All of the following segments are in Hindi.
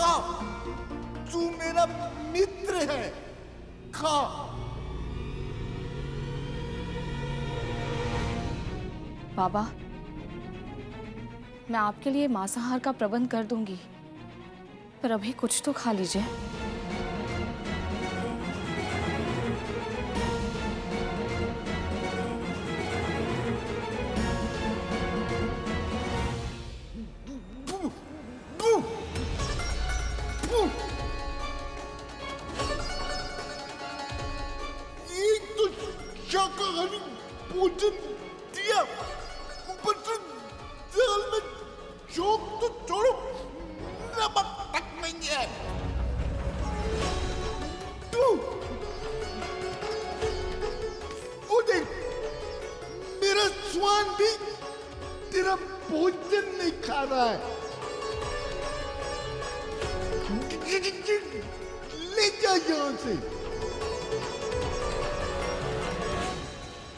खा, तू मेरा मित्र है, खा। बाबा, मैं आपके लिए मांसाहार का प्रबंध कर दूंगी, पर अभी कुछ तो खा लीजिए। एक तो शाकाहारी भोजन दिया, ऊपर से दाल में जोक तो छोड़ो, नमक तक नहीं है। तू वो देख, मेरा स्वान भी तेरा भोजन नहीं खा रहा है। ले जा यहां से,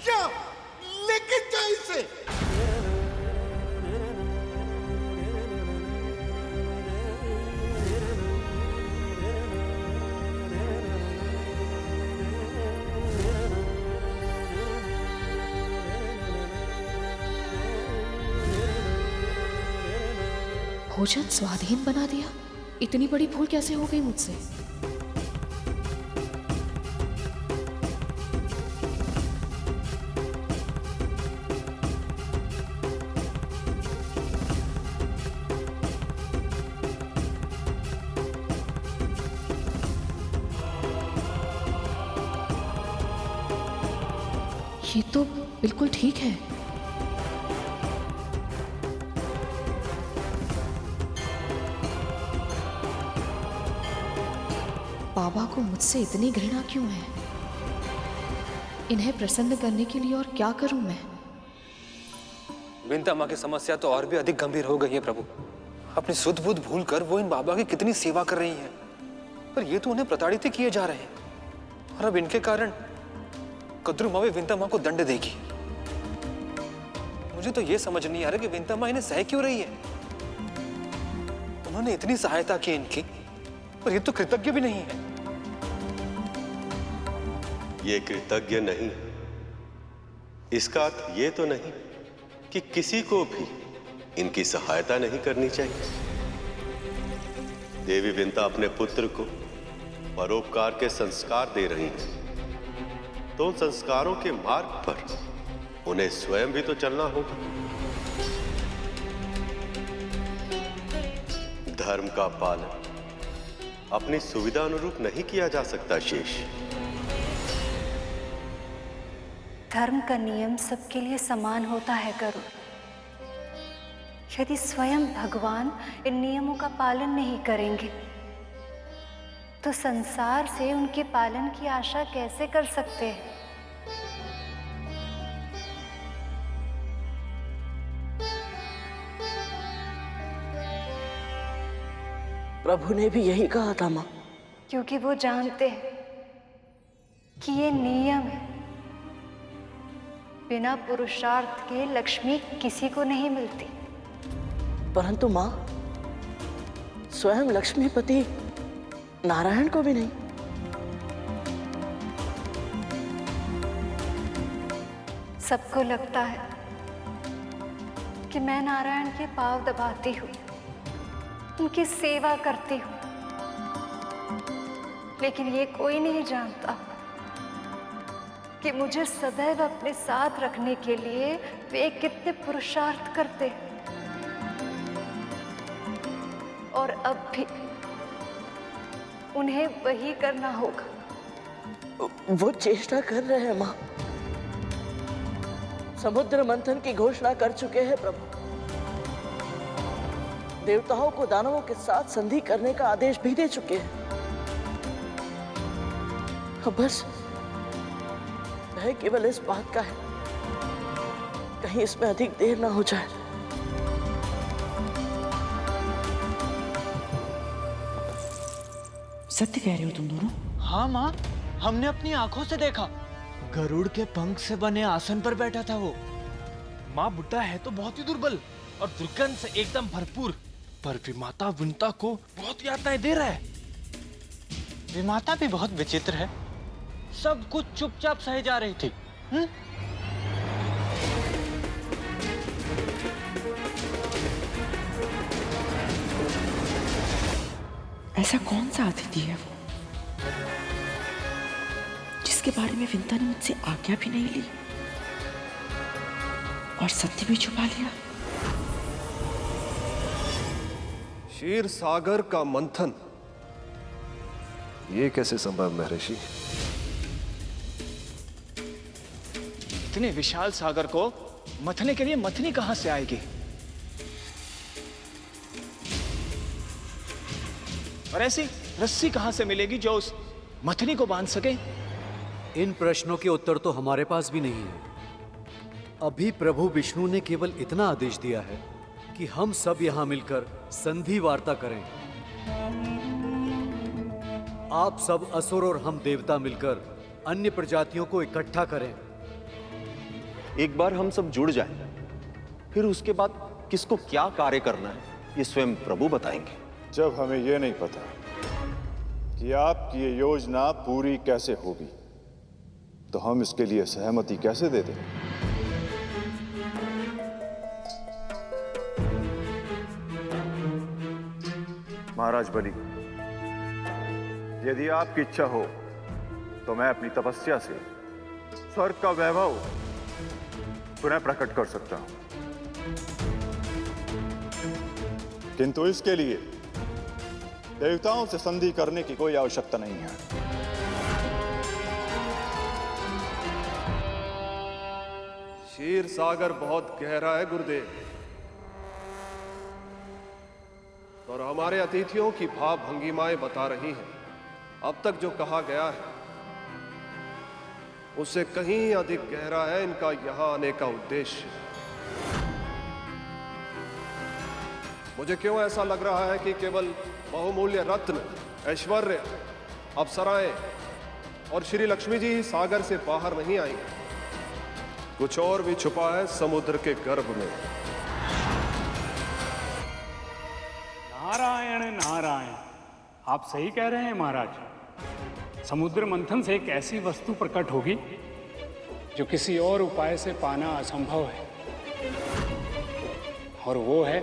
जा लेके जा इसे। भोजन स्वाधीन बना दिया? इतनी बड़ी भूल कैसे हो गई मुझसे? ये तो बिल्कुल ठीक है। बाबा को मुझसे इतनी घृणा क्यों है? इन्हें प्रसन्न करने के लिए और क्या करूं मैं? विंता माँ की समस्या तो और भी अधिक गंभीर हो गई है प्रभु। अपनी सुध बुध भूल कर वो इन बाबा की कितनी सेवा कर रही हैं, पर ये तो उन्हें प्रताड़ित किए जा रहे हैं, और अब इनके कारण कद्रू माँ भी विंता माँ को दंड देगी। मुझे तो ये समझ नहीं आ रहा कि विंता माँ इन्हें सह क्यों रही है। उन्होंने इतनी सहायता की इनकी, पर ये तो कृतज्ञ भी नहीं है। ये कृतज्ञ नहीं, इसका अर्थ ये तो नहीं कि किसी को भी इनकी सहायता नहीं करनी चाहिए। देवी विंता अपने पुत्र को परोपकार के संस्कार दे रही है, तो उन संस्कारों के मार्ग पर उन्हें स्वयं भी तो चलना होगा। धर्म का पालन अपनी सुविधा अनुरूप नहीं किया जा सकता शेष। धर्म का नियम सबके लिए समान होता है गरुड़। यदि स्वयं भगवान इन नियमों का पालन नहीं करेंगे तो संसार से उनके पालन की आशा कैसे कर सकते हैं? प्रभु ने भी यही कहा था मां। क्योंकि वो जानते हैं कि ये नियम है। बिना पुरुषार्थ के लक्ष्मी किसी को नहीं मिलती। परंतु मां, स्वयं लक्ष्मीपति नारायण को भी नहीं। सबको लगता है कि मैं नारायण के पांव दबाती हूँ, उनकी सेवा करती हूँ, लेकिन ये कोई नहीं जानता कि मुझे सदैव अपने साथ रखने के लिए वे कितने पुरुषार्थ करते हैं। और अब भी उन्हें वही करना होगा। वो चेष्टा कर रहे हैं मां। समुद्र मंथन की घोषणा कर चुके हैं प्रभु। देवताओं को दानवों के साथ संधि करने का आदेश भी दे चुके हैं। अब बस भय केवल इस बात का है, कहीं इसमें अधिक देर ना हो जाए। सत्य कह रहे हो तुम दोनों? हाँ माँ, हमने अपनी आंखों से देखा। गरुड़ के पंख से बने आसन पर बैठा था वो। माँ, बुड्ढा है तो बहुत ही दुर्बल और दुर्गंध से एकदम भरपूर। पर विमाता विंता को बहुत यातनाएं दे रहा है। विमाता भी बहुत विचित्र है, सब कुछ चुपचाप सहे जा रही थी। ऐसा कौन सा अतिथि है वो जिसके बारे में विंता ने मुझसे आज्ञा भी नहीं ली और सत्य भी छुपा लिया? क्षीर सागर का मंथन, ये कैसे संभव महर्षि? इतने विशाल सागर को मथने के लिए मथनी कहां से आएगी? और ऐसी रस्सी कहां से मिलेगी जो उस मथनी को बांध सके? इन प्रश्नों के उत्तर तो हमारे पास भी नहीं है। अभी प्रभु विष्णु ने केवल इतना आदेश दिया है कि हम सब यहां मिलकर संधि वार्ता करें। आप सब असुर और हम देवता मिलकर अन्य प्रजातियों को इकट्ठा करें। एक बार हम सब जुड़ जाएं, फिर उसके बाद किसको क्या कार्य करना है ये स्वयं प्रभु बताएंगे। जब हमें यह नहीं पता कि आपकी ये योजना पूरी कैसे होगी, तो हम इसके लिए सहमति कैसे दे दें? महाराज बलि, यदि आपकी इच्छा हो तो मैं अपनी तपस्या से स्वर्ग का वैभव पुनः प्रकट कर सकता हूं, किंतु इसके लिए देवताओं से संधि करने की कोई आवश्यकता नहीं है। क्षीर सागर बहुत गहरा है गुरुदेव, और हमारे अतिथियों की भाव भंगिमाएं बता रही हैं अब तक जो कहा गया है उससे कहीं अधिक गहरा है इनका यहां आने का उद्देश्य। मुझे क्यों ऐसा लग रहा है कि केवल बहुमूल्य रत्न, ऐश्वर्य, अप्सराएं और श्री लक्ष्मी जी ही सागर से बाहर नहीं आई, कुछ और भी छुपा है समुद्र के गर्भ में। नारायण नारायण, आप सही कह रहे हैं महाराज। समुद्र मंथन से एक ऐसी वस्तु प्रकट होगी जो किसी और उपाय से पाना असंभव है, और वो है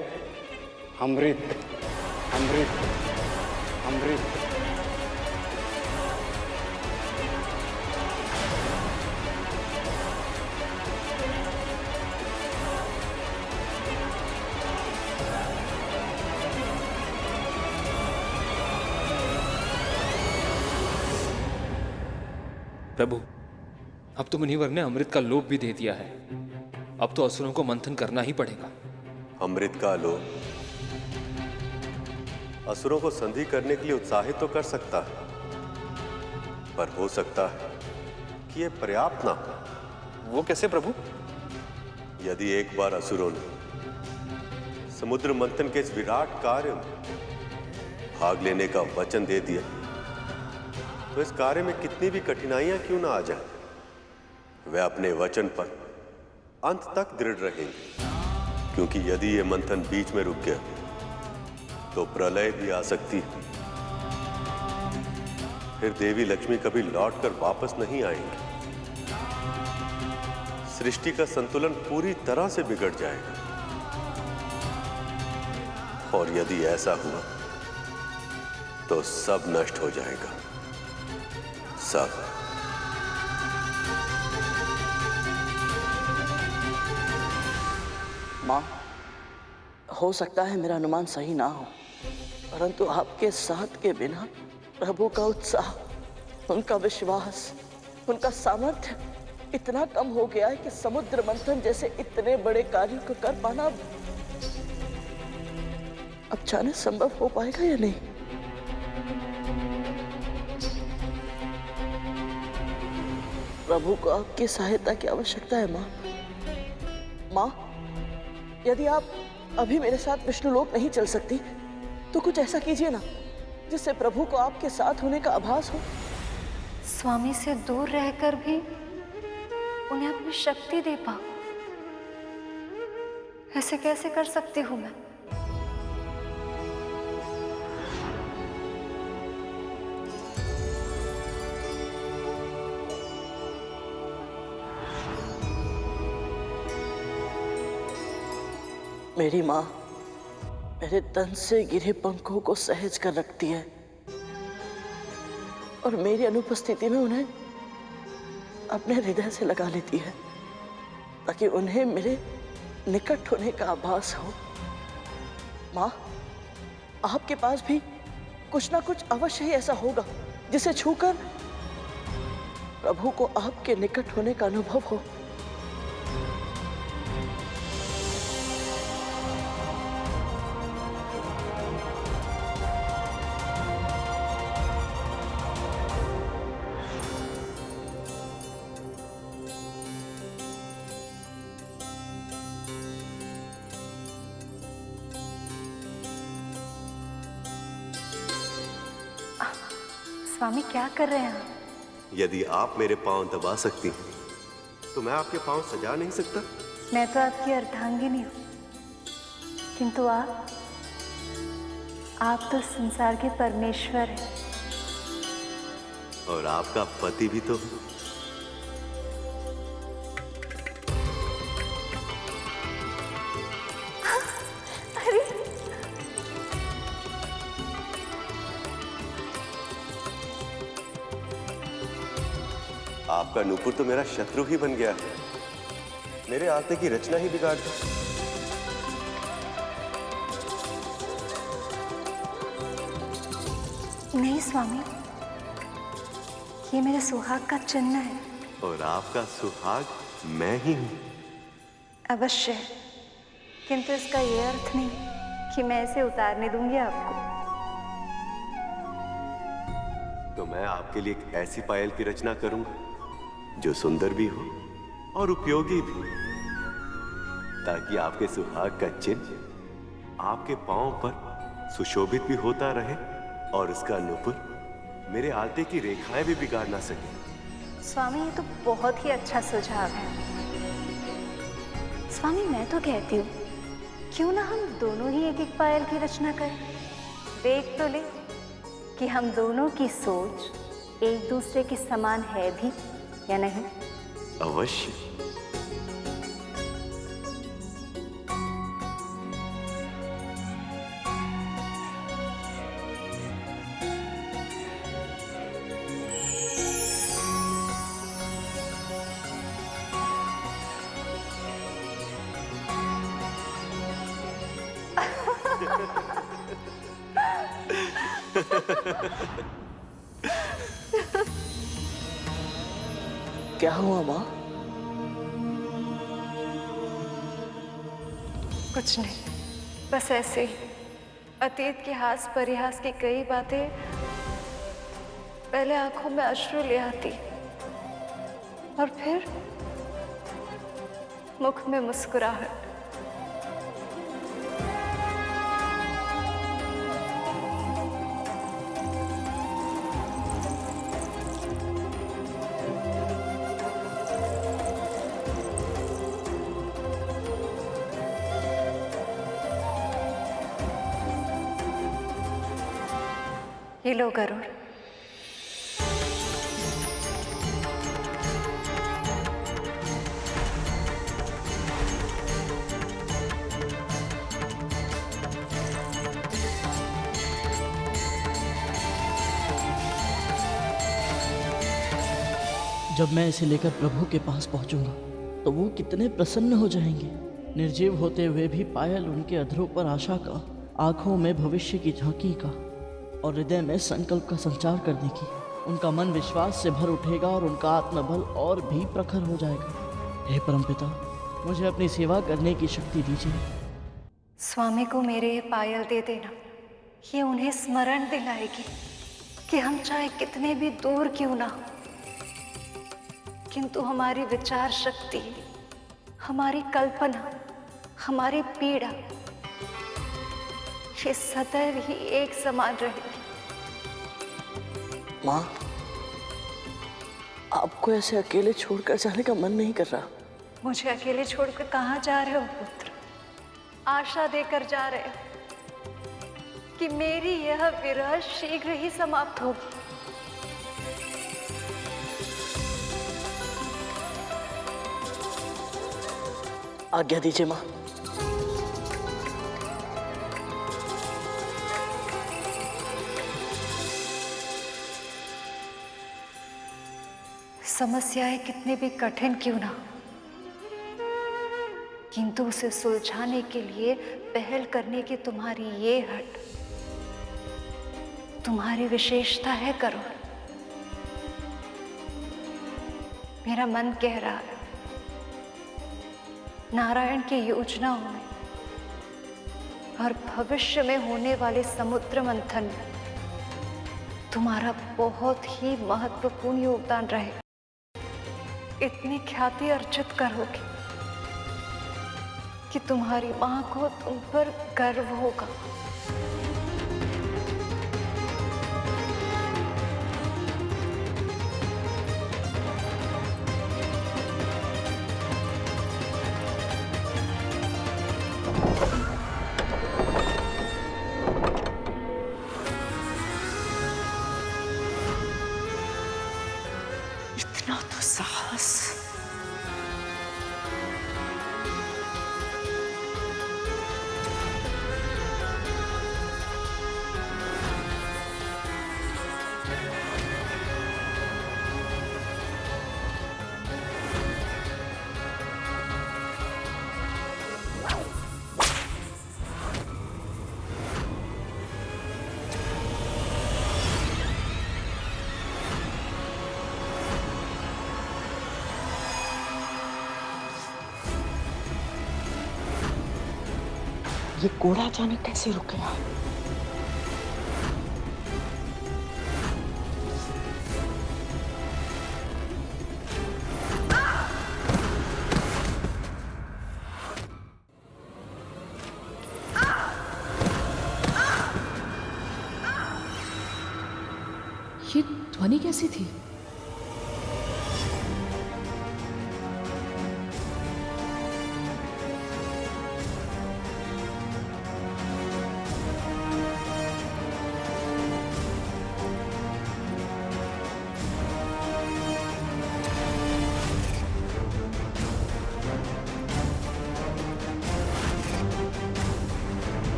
अमृत। अमृत, अमृत। प्रभु, अब तो मुनिवर ने अमृत का लोभ भी दे दिया है। अब तो असुरों को मंथन करना ही पड़ेगा। अमृत का लोभ असुरों को संधि करने के लिए उत्साहित तो कर सकता है, पर हो सकता है कि यह पर्याप्त ना हो। वो कैसे प्रभु? यदि एक बार असुरों ने समुद्र मंथन के इस विराट कार्य में भाग लेने का वचन दे दिया, तो इस कार्य में कितनी भी कठिनाइयां क्यों ना आ जाए, वे अपने वचन पर अंत तक दृढ़ रहेंगे। क्योंकि यदि यह मंथन बीच में रुक गया तो प्रलय भी आ सकती है, फिर देवी लक्ष्मी कभी लौटकर वापस नहीं आएंगी, सृष्टि का संतुलन पूरी तरह से बिगड़ जाएगा। और यदि ऐसा हुआ तो सब नष्ट हो जाएगा, सब। माँ, हो सकता है मेरा अनुमान सही ना हो, परंतु आपके साथ के बिना प्रभु का उत्साह, उनका विश्वास, उनका सामर्थ्य इतना कम हो गया है कि समुद्र मंथन जैसे इतने बड़े कार्य को कर पाना अब जाने संभव हो पाएगा या नहीं। प्रभु को आपकी सहायता की आवश्यकता है माँ। माँ, यदि आप अभी मेरे साथ विष्णुलोक नहीं चल सकती तो कुछ ऐसा कीजिए ना जिससे प्रभु को आपके साथ होने का आभास हो। स्वामी से दूर रहकर भी उन्हें अपनी शक्ति दे पाऊं, ऐसे कैसे कर सकती हूं मैं? मेरी माँ मेरे तन से गिरे पंखों को सहज कर रखती है और मेरी अनुपस्थिति में उन्हें अपने हृदय से लगा लेती है ताकि उन्हें मेरे निकट होने का आभास हो। माँ, आपके पास भी कुछ ना कुछ अवश्य ही ऐसा होगा जिसे छूकर प्रभु को आपके निकट होने का अनुभव हो। स्वामी क्या कर रहे हैं आप? यदि आप मेरे पांव दबा सकती हैं तो मैं आपके पांव सजा नहीं सकता? मैं तो आपकी अर्धांगिनी हूँ, किंतु आप तो संसार के परमेश्वर हैं। और आपका पति भी तो। अरे आपका नूपुर तो मेरा शत्रु ही बन गया, मेरे आते की रचना ही बिगाड़ दी। नहीं स्वामी, ये मेरे सुहाग का चिन्ह है। और आपका सुहाग मैं ही हूं। अवश्य, किंतु इसका ये अर्थ नहीं कि मैं इसे उतारने दूंगी आपको। तो मैं आपके लिए एक ऐसी पायल की रचना करूंगा जो सुंदर भी हो और उपयोगी भी, ताकि आपके सुहाग का चिन्ह आपके पांव पर सुशोभित भी होता रहे और उसका नूपुर मेरे आलते की रेखाएं भी बिगाड़ ना सके। स्वामी, ये तो बहुत ही अच्छा सुझाव है। स्वामी, मैं तो कहती हूँ क्यों ना हम दोनों ही एक एक पायल की रचना करें। देख तो ले कि हम दोनों की सोच एक दूसरे के समान है भी या नहीं। अवश्य। क्या हुआ माँ? कुछ नहीं, बस ऐसे ही अतीत के हास परिहास की कई बातें पहले आंखों में अश्रु ले आती और फिर मुख में मुस्कुराहट। ये लो गरुड़। जब मैं इसे लेकर प्रभु के पास पहुंचूंगा तो वो कितने प्रसन्न हो जाएंगे। निर्जीव होते हुए भी पायल उनके अधरों पर आशा का, आंखों में भविष्य की झांकी का और हृदय में संकल्प का संचार करने की। उनका मन विश्वास से भर उठेगा और उनका आत्मबल और भी प्रखर हो जाएगा। हे परमपिता, मुझे अपनी सेवा करने की शक्ति दीजिए। स्वामी को मेरे ये पायल दे देना, ये उन्हें स्मरण दिलाएगी कि हम चाहे कितने भी दूर क्यों ना हो, किंतु हमारी विचार शक्ति, हमारी कल्पना, हमारी पीड़ा ये सदैव ही एक समान रहेगी। माँ, आपको ऐसे अकेले छोड़कर जाने का मन नहीं कर रहा। मुझे अकेले छोड़कर कहाँ जा रहे हो पुत्र? आशा देकर जा रहे हो कि मेरी यह विरह शीघ्र ही समाप्त होगी। आज्ञा दीजिए माँ। समस्याएं कितने भी कठिन क्यों ना, किंतु उसे सुलझाने के लिए पहल करने की तुम्हारी ये हट, तुम्हारी विशेषता है करुण। मेरा मन कह रहा है, नारायण की योजनाओं में और भविष्य में होने वाले समुद्र मंथन में तुम्हारा बहुत ही महत्वपूर्ण योगदान रहेगा। इतनी ख्याति अर्जित करोगे कि तुम्हारी मां को तुम पर गर्व होगा। इतना तो साहस। ये कोड़ा अचानक कैसे रुक गया? ये ध्वनि कैसी थी?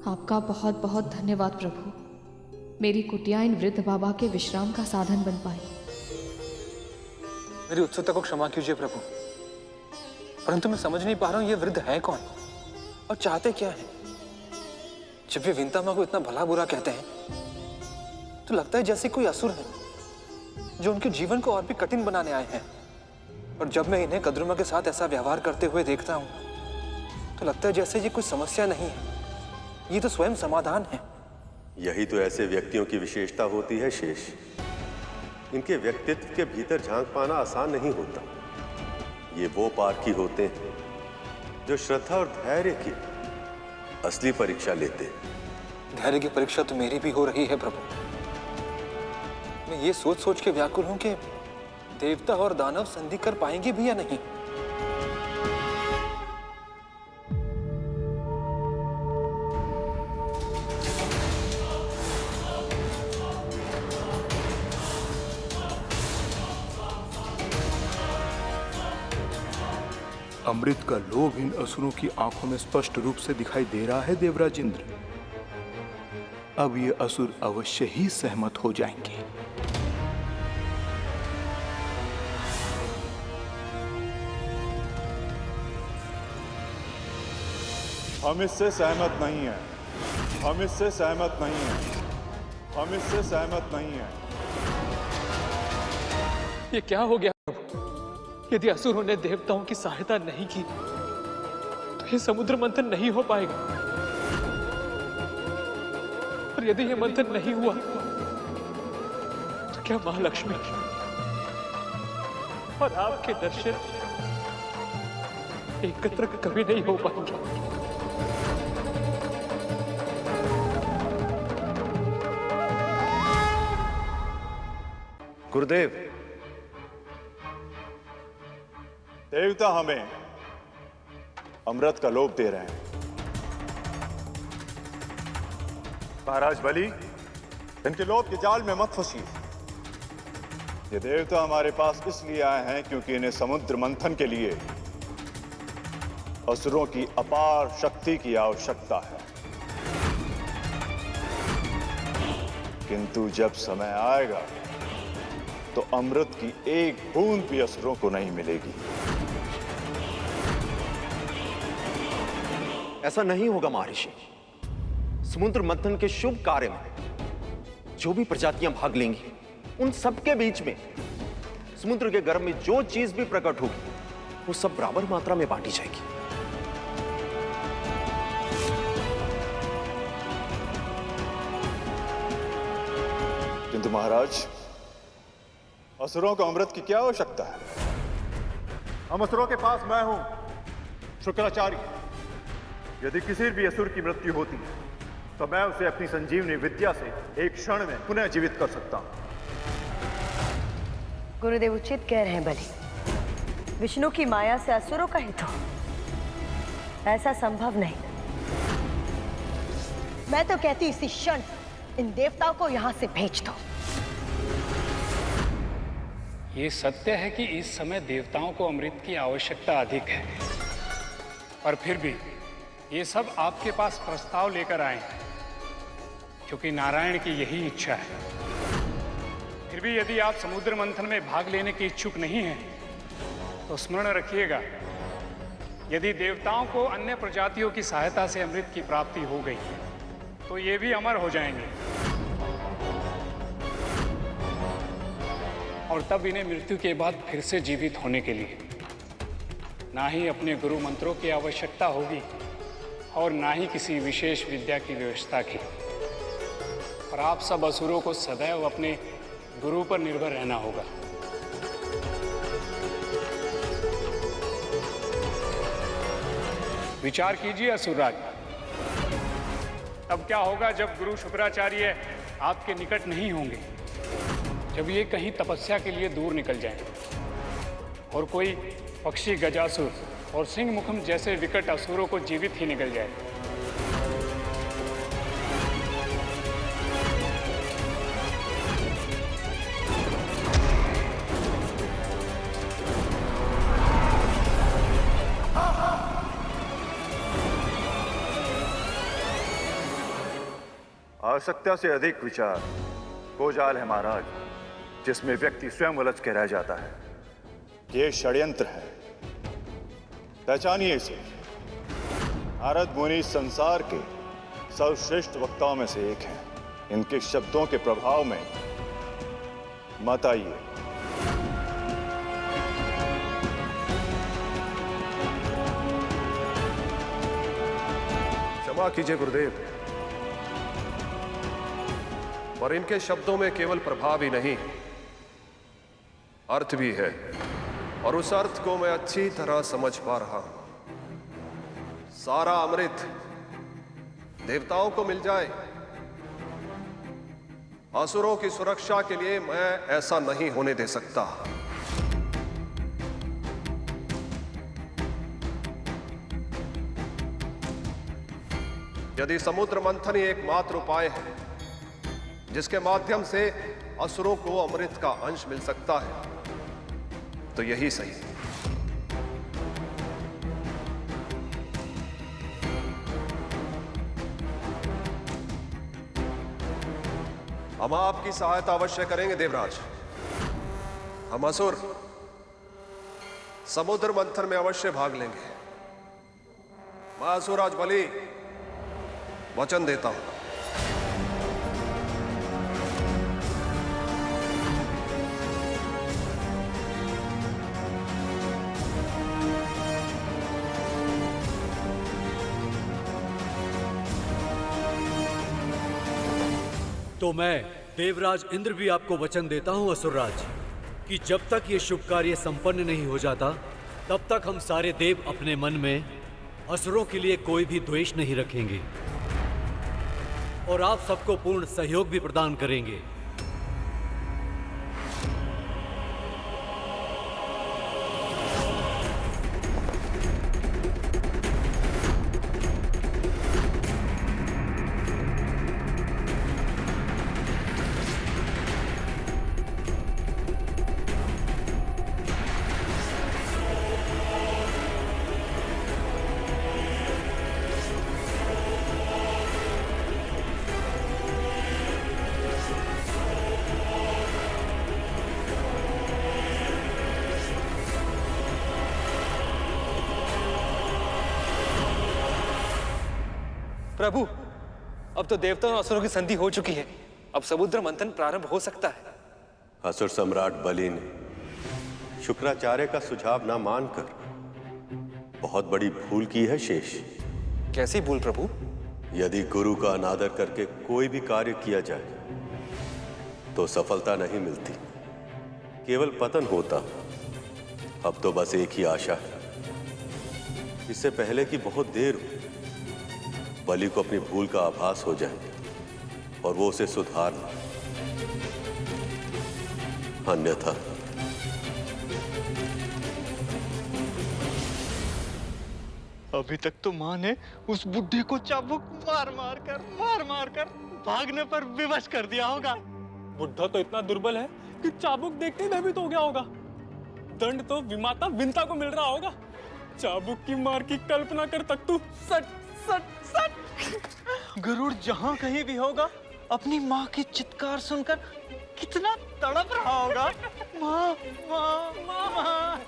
आपका बहुत बहुत धन्यवाद प्रभु। मेरी कुटिया इन वृद्ध बाबा के विश्राम का साधन बन पाई। मेरी उत्सुकता को क्षमा कीजिए प्रभु, परंतु मैं समझ नहीं पा रहा हूं ये वृद्ध है कौन और चाहते क्या है। जब ये विंता मां को इतना भला बुरा कहते हैं तो लगता है जैसे कोई असुर है जो उनके जीवन को और भी कठिन बनाने आए हैं। और जब मैं इन्हें कद्रुमा के साथ ऐसा व्यवहार करते हुए देखता हूं तो लगता है जैसे ये कोई समस्या नहीं है, ये तो स्वयं समाधान है। यही तो ऐसे व्यक्तियों की विशेषता होती है शेष। इनके व्यक्तित्व के भीतर झांक पाना आसान नहीं होता। ये वो पारखी होते हैं जो श्रद्धा और धैर्य की असली परीक्षा लेते हैं। धैर्य की परीक्षा तो मेरी भी हो रही है प्रभु। मैं ये सोच सोच के व्याकुल हूं कि देवता और दानव संधि कर पाएंगे भी या नहीं। अमृत का लोभ इन असुरों की आंखों में स्पष्ट रूप से दिखाई दे रहा है देवराज इंद्र। अब ये असुर अवश्य ही सहमत हो जाएंगे। हम इससे सहमत नहीं हैं। हम इससे सहमत नहीं हैं। हम इससे सहमत नहीं हैं। ये क्या हो गया? यदि असुरों ने देवताओं की सहायता नहीं की तो ये समुद्र मंथन नहीं हो पाएगा। और यदि ये मंथन नहीं हुआ तो क्या महालक्ष्मी और आपके दर्शन एकत्र कभी नहीं हो पाएंगे। गुरुदेव, देवता हमें अमृत का लोभ दे रहे हैं। महाराज बलि, इनके लोभ के जाल में मत फंसिए। ये देवता हमारे पास इसलिए आए हैं क्योंकि इन्हें समुद्र मंथन के लिए असुरों की अपार शक्ति की आवश्यकता है, किंतु जब समय आएगा तो अमृत की एक बूंद भी असुरों को नहीं मिलेगी। ऐसा नहीं होगा महर्षि। समुद्र मंथन के शुभ कार्य में जो भी प्रजातियां भाग लेंगी, उन सबके बीच में समुद्र के गर्भ में जो चीज भी प्रकट होगी, वो सब बराबर मात्रा में बांटी जाएगी। किंतु महाराज, असुरों को अमृत की क्या आवश्यकता है? हम असुरों के पास मैं हूं, शुक्राचार्य। यदि किसी भी असुर की मृत्यु होती है तो मैं उसे अपनी संजीवनी विद्या से एक क्षण में पुनः जीवित कर सकता हूं। गुरुदेव उचित कह रहे हैं बलि। विष्णु की माया से असुरों का हित हो, ऐसा संभव नहीं। मैं तो कहती इसी क्षण इन देवताओं को यहां से भेज दो। ये सत्य है कि इस समय देवताओं को अमृत की आवश्यकता अधिक है, पर फिर भी ये सब आपके पास प्रस्ताव लेकर आए हैं क्योंकि नारायण की यही इच्छा है। फिर भी यदि आप समुद्र मंथन में भाग लेने के इच्छुक नहीं हैं, तो स्मरण रखिएगा, यदि देवताओं को अन्य प्रजातियों की सहायता से अमृत की प्राप्ति हो गई तो ये भी अमर हो जाएंगे और तब इन्हें मृत्यु के बाद फिर से जीवित होने के लिए ना ही अपने गुरु मंत्रों की आवश्यकता होगी और ना ही किसी विशेष विद्या की व्यवस्था की। और आप सब असुरों को सदैव अपने गुरु पर निर्भर रहना होगा। विचार कीजिए असुरराज, तब क्या होगा जब गुरु शुक्राचार्य आपके निकट नहीं होंगे, जब ये कहीं तपस्या के लिए दूर निकल जाएं और कोई पक्षी गजासुर और सिंह मुखम जैसे विकट असुरों को जीवित ही निकल जाए। आवश्यकता से अधिक विचार गोजाल है महाराज, जिसमें व्यक्ति स्वयं उलझ के रह जाता है। ये षड्यंत्र है, पहचानिए इसे। नारद मुनि संसार के सर्वश्रेष्ठ वक्ताओं में से एक हैं। इनके शब्दों के प्रभाव में मत आइए। क्षमा कीजिए गुरुदेव, पर इनके शब्दों में केवल प्रभाव ही नहीं, अर्थ भी है, और उस अर्थ को मैं अच्छी तरह समझ पा रहा हूं। सारा अमृत देवताओं को मिल जाए, असुरों की सुरक्षा के लिए मैं ऐसा नहीं होने दे सकता। यदि समुद्र मंथन ही एकमात्र उपाय है जिसके माध्यम से असुरों को अमृत का अंश मिल सकता है, तो यही सही। हम आपकी सहायता अवश्य करेंगे देवराज। हम असुर समुद्र मंथन में अवश्य भाग लेंगे। मैं असुराज बलि वचन देता हूं। तो मैं देवराज इंद्र भी आपको वचन देता हूं असुरराज, कि जब तक ये शुभ कार्य संपन्न नहीं हो जाता, तब तक हम सारे देव अपने मन में असुरों के लिए कोई भी द्वेष नहीं रखेंगे और आप सबको पूर्ण सहयोग भी प्रदान करेंगे। प्रभु, अब तो देवताओं और असुरों की संधि हो चुकी है। अब समुद्र मंथन प्रारंभ हो सकता है। असुर सम्राट बलि ने शुक्राचार्य का सुझाव ना मानकर बहुत बड़ी भूल की है शेष। कैसी भूल प्रभु? यदि गुरु का अनादर करके कोई भी कार्य किया जाए तो सफलता नहीं मिलती, केवल पतन होता। अब तो बस एक ही आशा है, इससे पहले कि बहुत देर हो, बलि को अपनी भूल का आभास हो जाए और वो उसे सुधार ले। अन्यथा अभी तक तो माँ ने उस बुढ़े को चाबुक मार मार कर भागने पर विवश कर दिया होगा। बुढ़ा तो इतना दुर्बल है कि चाबुक देखते ही भयभीत हो गया होगा। दंड तो विमाता विंता को मिल रहा होगा। चाबुक की मार की कल्पना कर तक तू। सट सट सट। गरुड़ जहां कहीं भी होगा, अपनी माँ की चित्कार सुनकर कितना तड़प रहा होगा। माँ माँ माँ माँ।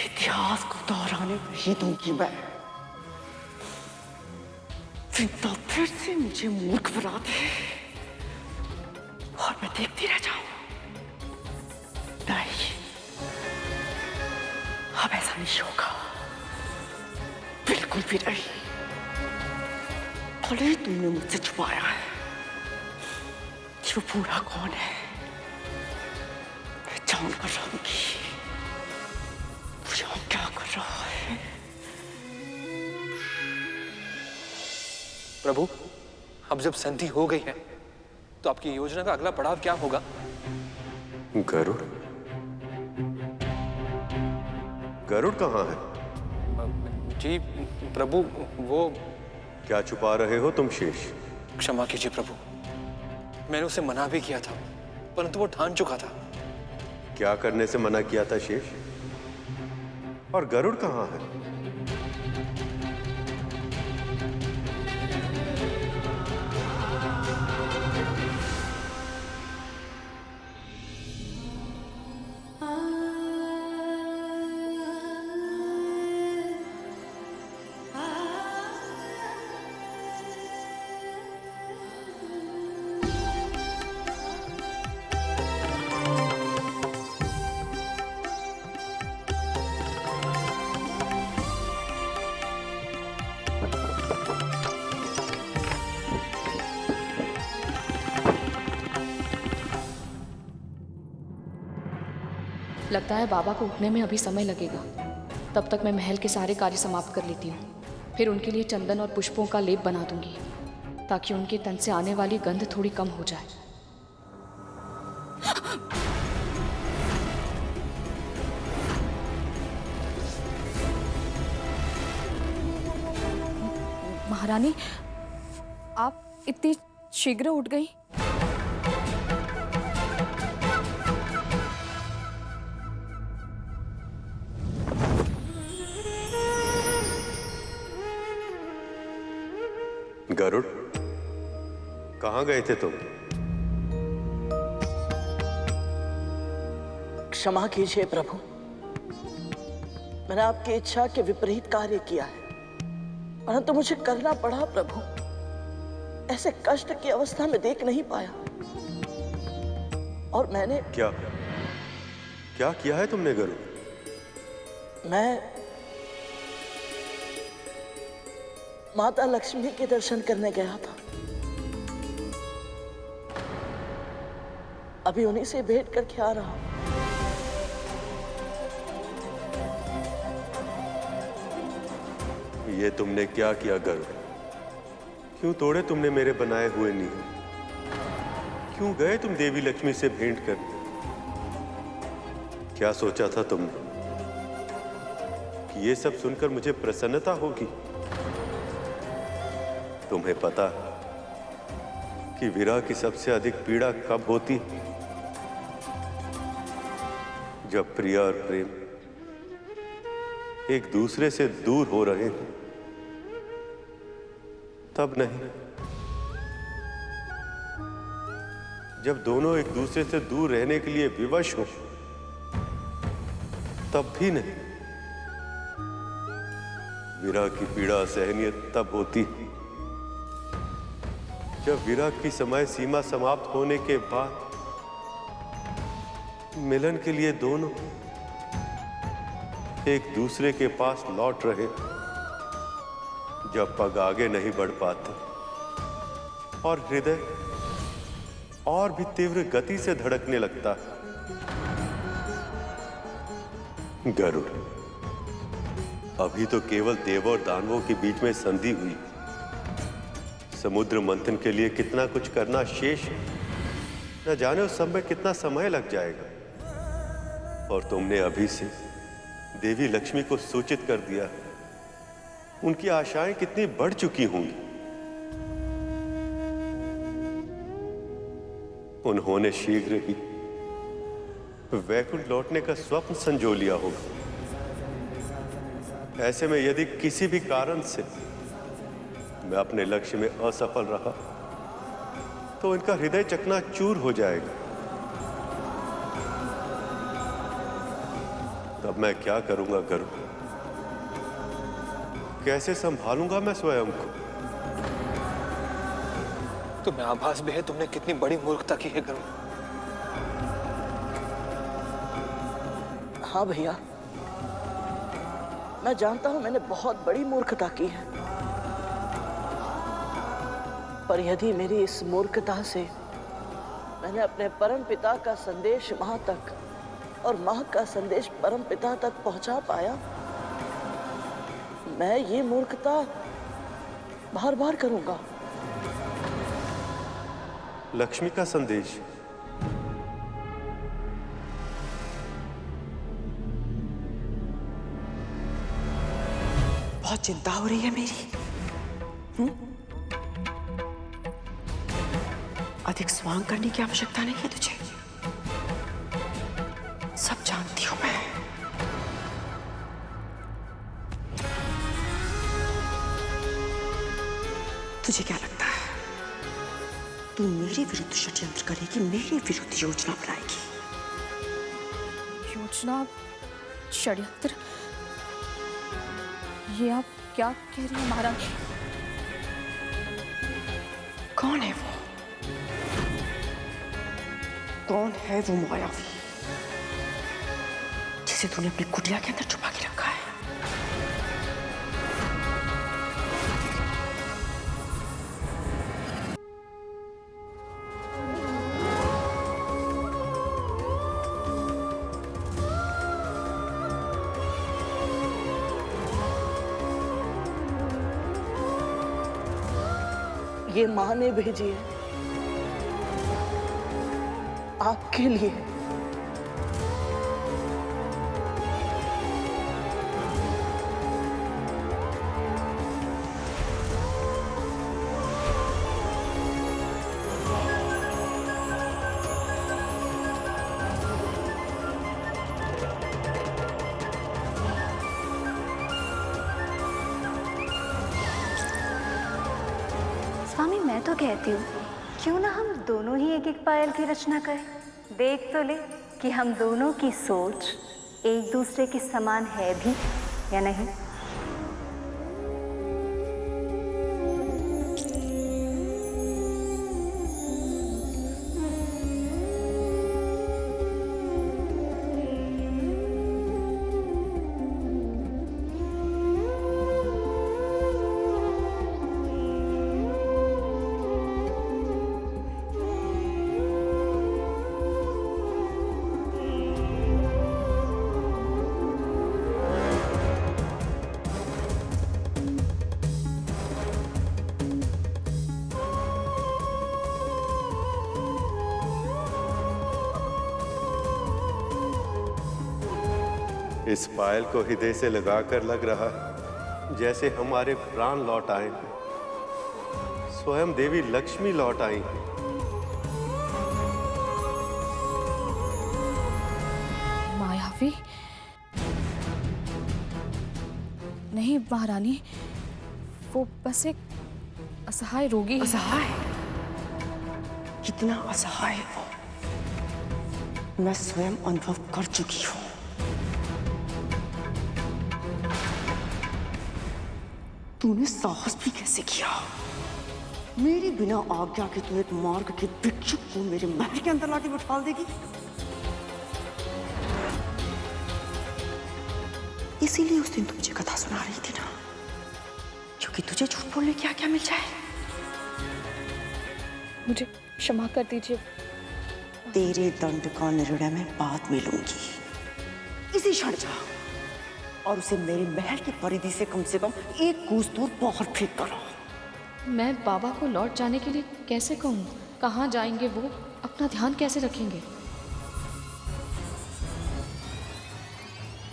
इतिहास को दोहराने नहीं दूंगी मैं। चिंता फिर से मुझे मूर्ख बना दे और मैं देखती रह जाऊं। नहीं, अब ऐसा नहीं होगा, बिल्कुल भी नहीं। भले ही तुमने मुझसे छुपाया है कि वो पूरा कौन है, मैं जान कर रहूंगी मुझे क्या कर रहा है। प्रभु, अब जब संधि हो गई है तो आपकी योजना का अगला पड़ाव क्या होगा? गरुड़? गरुड़ कहाँ है? जी प्रभु, वो। क्या छुपा रहे हो तुम शेष? क्षमा कीजिए प्रभु, मैंने उसे मना भी किया था, परंतु वो ठान चुका था। क्या करने से मना किया था शेष? और गरुड़ कहाँ है? लगता है बाबा को उठने में अभी समय लगेगा। तब तक मैं महल के सारे कार्य समाप्त कर लेती हूँ। फिर उनके लिए चंदन और पुष्पों का लेप बना दूंगी ताकि उनके तन से आने वाली गंध थोड़ी कम हो जाए। महारानी, आप इतनी शीघ्र उठ गई? गरुड़, कहाँ गए थे तुम? क्षमा कीजिए प्रभु, मैंने आपकी इच्छा के विपरीत कार्य किया है, परंतु मुझे करना पड़ा प्रभु। ऐसे कष्ट की अवस्था में देख नहीं पाया और मैंने क्या किया है तुमने गरुड़? मैं माता लक्ष्मी के दर्शन करने गया था। अभी उन्हीं से भेंट करके आ रहा हूं। ये तुमने क्या किया गरुड़? क्यों तोड़े तुमने मेरे बनाए हुए नियम? क्यों गए तुम देवी लक्ष्मी से भेंट कर? क्या सोचा था तुमने कि ये सब सुनकर मुझे प्रसन्नता होगी? तुम्हें पता है कि विरह की सबसे अधिक पीड़ा कब होती? जब प्रिय और प्रेम एक दूसरे से दूर हो रहे हैं, तब नहीं। जब दोनों एक दूसरे से दूर रहने के लिए विवश हो, तब भी नहीं। विरह की पीड़ा असहनीय तब होती जब विरह की समय सीमा समाप्त होने के बाद मिलन के लिए दोनों एक दूसरे के पास लौट रहे, जब पग आगे नहीं बढ़ पाते और हृदय और भी तीव्र गति से धड़कने लगता। गरुड़, अभी तो केवल देव और दानवों के बीच में संधि हुई। समुद्र मंथन के लिए कितना कुछ करना शेष है। न जाने उस सब में कितना समय लग जाएगा। और तुमने अभी से देवी लक्ष्मी को सूचित कर दिया। उनकी आशाएं कितनी बढ़ चुकी होंगी। उन्होंने शीघ्र ही वैकुंठ लौटने का स्वप्न संजो लिया होगा। ऐसे में यदि किसी भी कारण से मैं अपने लक्ष्य में असफल रहा, तो इनका हृदय चकनाचूर हो जाएगा। तब मैं क्या करूंगा गरुड़? कैसे संभालूंगा मैं स्वयं को? तुम्हें आभास भी है तुमने कितनी बड़ी मूर्खता की है गरुड़। हाँ भैया, मैं जानता हूं मैंने बहुत बड़ी मूर्खता की है। पर यदि मेरी इस मूर्खता से मैंने अपने परम पिता का संदेश मां तक और मां का संदेश परम पिता तक पहुंचा पाया, मैं ये मूर्खता बार बार करूंगा। लक्ष्मी का संदेश? बहुत चिंता हो रही है मेरी। अधिक स्वांग करने की आवश्यकता नहीं है तुझे, सब जानती हूं मैं। तुझे क्या लगता है तू मेरे विरुद्ध षड्यंत्र करेगी, मेरे विरुद्ध योजना बनाएगी? योजना, षड्यंत्र? ये आप क्या कह रही हैं महारानी? कौन है वो? कौन है वो मायावी जिसे तूने अपनी कुटिया के अंदर छुपा के रखा है? ये मां ने भेजी है आपके लिए। स्वामी, मैं तो कहती हूँ क्यों ना हम दोनों ही एक एक पायल की रचना करें। देख तो ले कि हम दोनों की सोच एक दूसरे के समान है भी या नहीं। इस पायल को हृदय से लगाकर लग रहा है जैसे हमारे प्राण लौट आए, स्वयं देवी लक्ष्मी लौट आई। मायावी? नहीं महारानी, वो बस एक असहाय रोगी है। असहाय? कितना असहाय है वो, मैं स्वयं अनुभव कर चुकी हूं। तूने साहस भी कैसे किया? मेरे बिना आज्ञा के तू एक मार्ग के भिक्षुक को मेरे महल के अंदर लाके बिठा देगी? इसीलिए उस दिन तू मुझे कथा सुना रही थी ना, क्योंकि तुझे झूठ बोलने क्या क्या मिल जाए। मुझे क्षमा कर दीजिए। तेरे दंड का निर्णय मैं बाद में लूंगी। इसी क्षण जा और उसे मेरे महल की परिधि से कम एक कोस दूर बाहर फेंक करो। मैं बाबा को लौट जाने के लिए कैसे कहूँ? कहाँ जाएंगे वो? अपना ध्यान कैसे रखेंगे?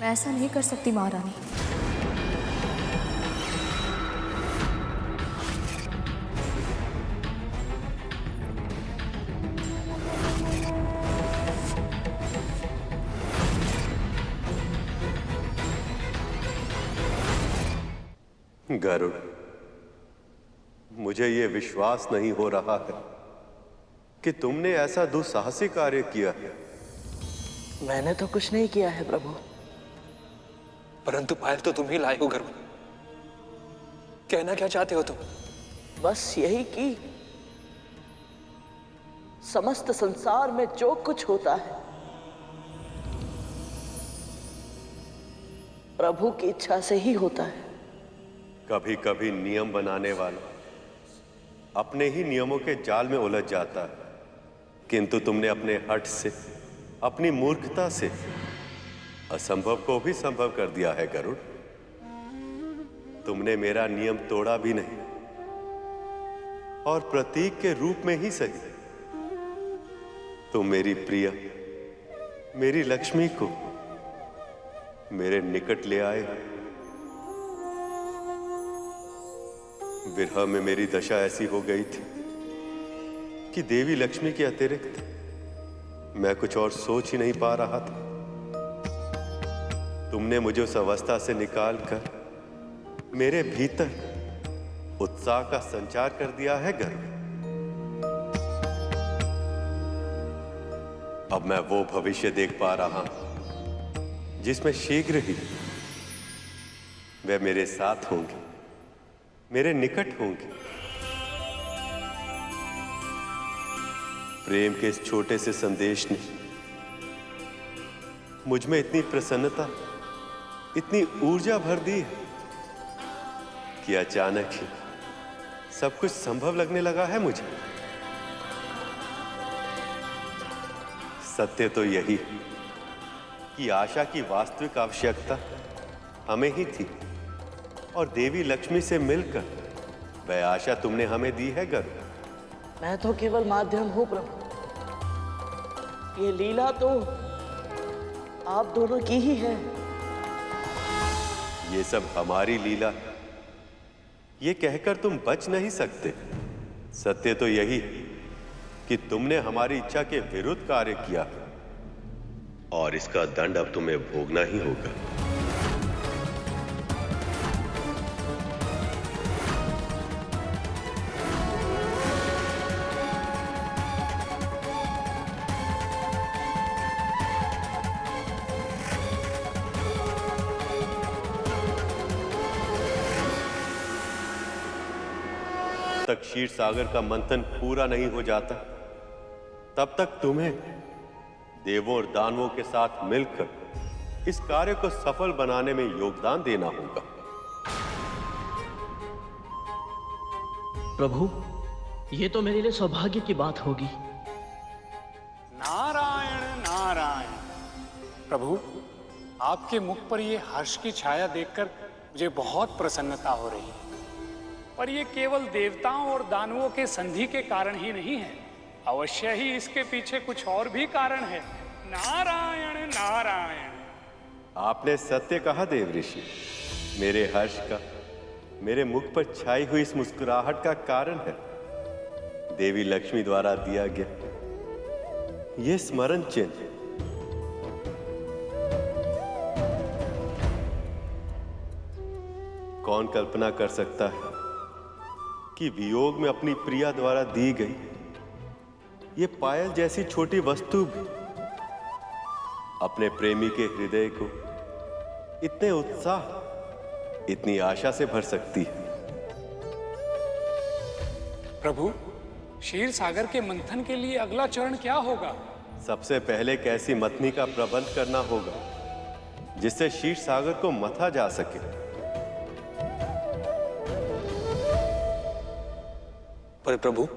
मैं ऐसा नहीं कर सकती महारानी। गरुड़, मुझे यह विश्वास नहीं हो रहा है कि तुमने ऐसा दुस्साहसी कार्य किया है। मैंने तो कुछ नहीं किया है प्रभु। परंतु पायल तो तुम ही लाए हो गरुड़। कहना क्या चाहते हो तुम? बस यही कि समस्त संसार में जो कुछ होता है प्रभु की इच्छा से ही होता है। कभी कभी नियम बनाने वाला अपने ही नियमों के जाल में उलझ जाता है, किंतु तुमने अपने हठ से, अपनी मूर्खता से असंभव को भी संभव कर दिया है गरुड़। तुमने मेरा नियम तोड़ा भी नहीं, और प्रतीक के रूप में ही सही तुम मेरी प्रिय, मेरी लक्ष्मी को मेरे निकट ले आए। विरह में मेरी दशा ऐसी हो गई थी कि देवी लक्ष्मी के अतिरिक्त मैं कुछ और सोच ही नहीं पा रहा था। तुमने मुझे उस अवस्था से निकालकर मेरे भीतर उत्साह का संचार कर दिया है गरुड़। अब मैं वो भविष्य देख पा रहा हूं जिसमें शीघ्र ही वे मेरे साथ होंगे, मेरे निकट होंगे। प्रेम के इस छोटे से संदेश ने मुझ में इतनी प्रसन्नता, इतनी ऊर्जा भर दी है कि अचानक ही सब कुछ संभव लगने लगा है मुझे। सत्य तो यही है कि आशा की वास्तविक आवश्यकता हमें ही थी, और देवी लक्ष्मी से मिलकर वह आशा तुमने हमें दी है गरुड़। मैं तो केवल माध्यम हूं प्रभु। ये लीला तो आप दोनों की ही है। ये सब हमारी लीला है, ये कहकर तुम बच नहीं सकते। सत्य तो यही है कि तुमने हमारी इच्छा के विरुद्ध कार्य किया, और इसका दंड अब तुम्हें भोगना ही होगा। तक क्षीर सागर का मंथन पूरा नहीं हो जाता, तब तक तुम्हें देवों और दानवों के साथ मिलकर इस कार्य को सफल बनाने में योगदान देना होगा। प्रभु, ये तो मेरे लिए सौभाग्य की बात होगी। नारायण नारायण। प्रभु, आपके मुख पर ये हर्ष की छाया देखकर मुझे बहुत प्रसन्नता हो रही है। पर ये केवल देवताओं और दानवों के संधि के कारण ही नहीं है, अवश्य ही इसके पीछे कुछ और भी कारण है। नारायण नारायण। आपने सत्य कहा देव ऋषि। मेरे हर्ष का, मेरे मुख पर छाई हुई इस मुस्कुराहट का कारण है देवी लक्ष्मी द्वारा दिया गया यह स्मरण चिन्ह। कौन कल्पना कर सकता है कि वियोग में अपनी प्रिया द्वारा दी गई ये पायल जैसी छोटी वस्तु भी अपने प्रेमी के हृदय को इतने उत्साह, इतनी आशा से भर सकती है। प्रभु, क्षीर सागर के मंथन के लिए अगला चरण क्या होगा? सबसे पहले एक ऐसी मथनी का प्रबंध करना होगा जिससे क्षीर सागर को मथा जा सके। पर प्रभु,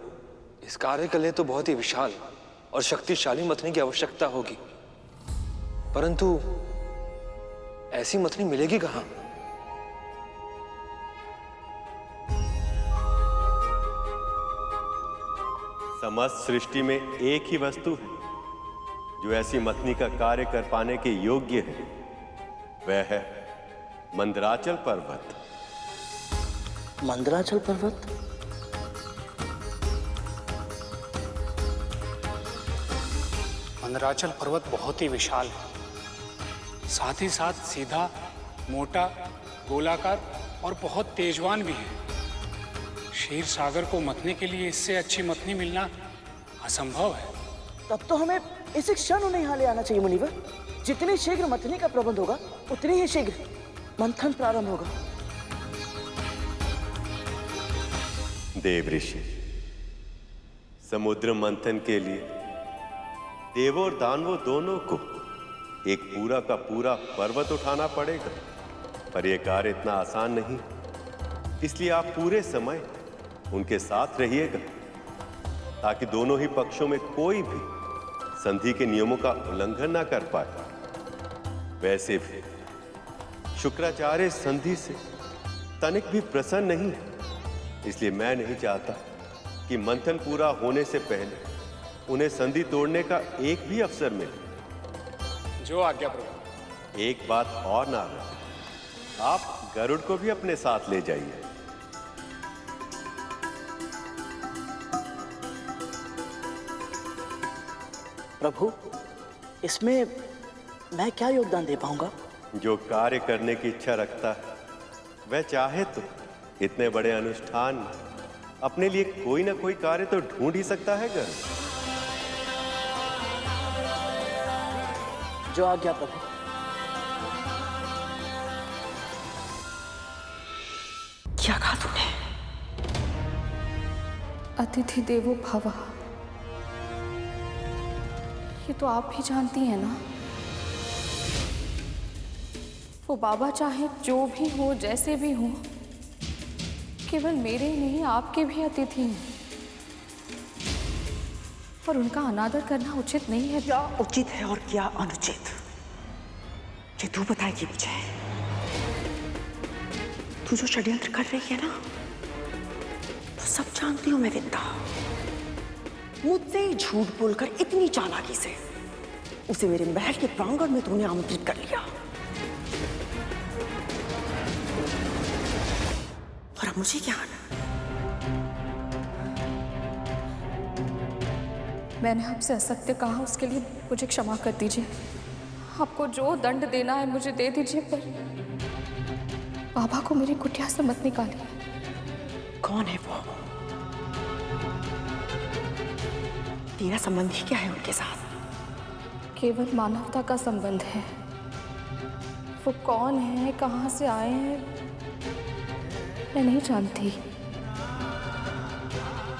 इस कार्य के लिए तो बहुत ही विशाल और शक्तिशाली मथनी की आवश्यकता होगी, परंतु ऐसी मथनी मिलेगी कहां? समस्त सृष्टि में एक ही वस्तु है जो ऐसी मथनी का कार्य कर पाने के योग्य है, वह है मंदराचल पर्वत। मंदराचल पर्वत? मंदराचल पर्वत बहुत ही विशाल है, साथ ही साथ सीधा, मोटा, गोलाकार और बहुत तेजवान भी है। क्षीर सागर को मथने के लिए इससे अच्छी मथनी मिलना असंभव है। तब तो हमें इसी क्षण उन्हें यहाँ ले आना चाहिए मुनिवर। जितनी शीघ्र मथनी का प्रबंध होगा उतनी ही शीघ्र मंथन प्रारंभ होगा। देव ऋषि, समुद्र मंथन के लिए देवों और दानवों दोनों को एक पूरा का पूरा पर्वत उठाना पड़ेगा, पर यह कार्य इतना आसान नहीं, इसलिए आप पूरे समय उनके साथ रहिएगा ताकि दोनों ही पक्षों में कोई भी संधि के नियमों का उल्लंघन ना कर पाए। वैसे भी शुक्राचार्य संधि से तनिक भी प्रसन्न नहीं है, इसलिए मैं नहीं चाहता कि मंथन पूरा होने से पहले उन्हें संधि तोड़ने का एक भी अवसर मिले। जो आज्ञा प्रभु। एक बात और ना रहे, आप गरुड़ को भी अपने साथ ले जाइए। प्रभु, इसमें मैं क्या योगदान दे पाऊंगा? जो कार्य करने की इच्छा रखता है वह चाहे तो इतने बड़े अनुष्ठान में अपने लिए कोई ना कोई कार्य तो ढूंढ ही सकता है गरुड़। जो आज्ञा प्रभु। क्या कहा तूने? अतिथि देवो भवः। ये तो आप भी जानती हैं ना, वो बाबा चाहे जो भी हो, जैसे भी हो, केवल मेरे ही नहीं आपके भी अतिथि हैं, और उनका अनादर करना उचित नहीं है। क्या उचित है और क्या अनुचित, ये तू बताएगी मुझे। तू जो षड्यंत्र कर रही है ना, तो सब जानती हूं मैं विद्या। मुझसे ही झूठ बोलकर इतनी चालाकी से उसे मेरे महल के प्रांगण में तूने आमंत्रित कर लिया, और अब मुझे क्या आना? मैंने आपसे असत्य कहा, उसके लिए मुझे क्षमा कर दीजिए। आपको जो दंड देना है मुझे दे दीजिए, पर बाबा को मेरी कुटिया से मत निकालिए। कौन है वो? तेरा संबंध ही क्या है उनके साथ? केवल मानवता का संबंध है। वो कौन है, कहाँ से आए हैं, मैं नहीं जानती।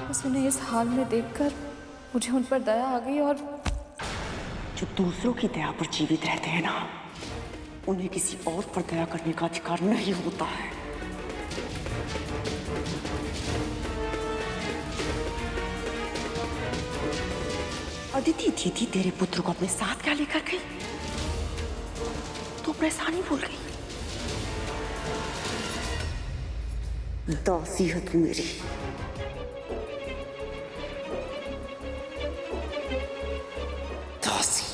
बस उन्हें इस हाल में देखकर मुझे उन पर दया आ गई, और जो दूसरों की दया पर जीवित रहते हैं ना, उन्हें किसी और पर दया करने का अधिकार नहीं होता है। अदिति दीदी तेरे पुत्र को अपने साथ क्या लेकर गई? तो परेशानी भूल गई। दासी है तू मेरी। दासी।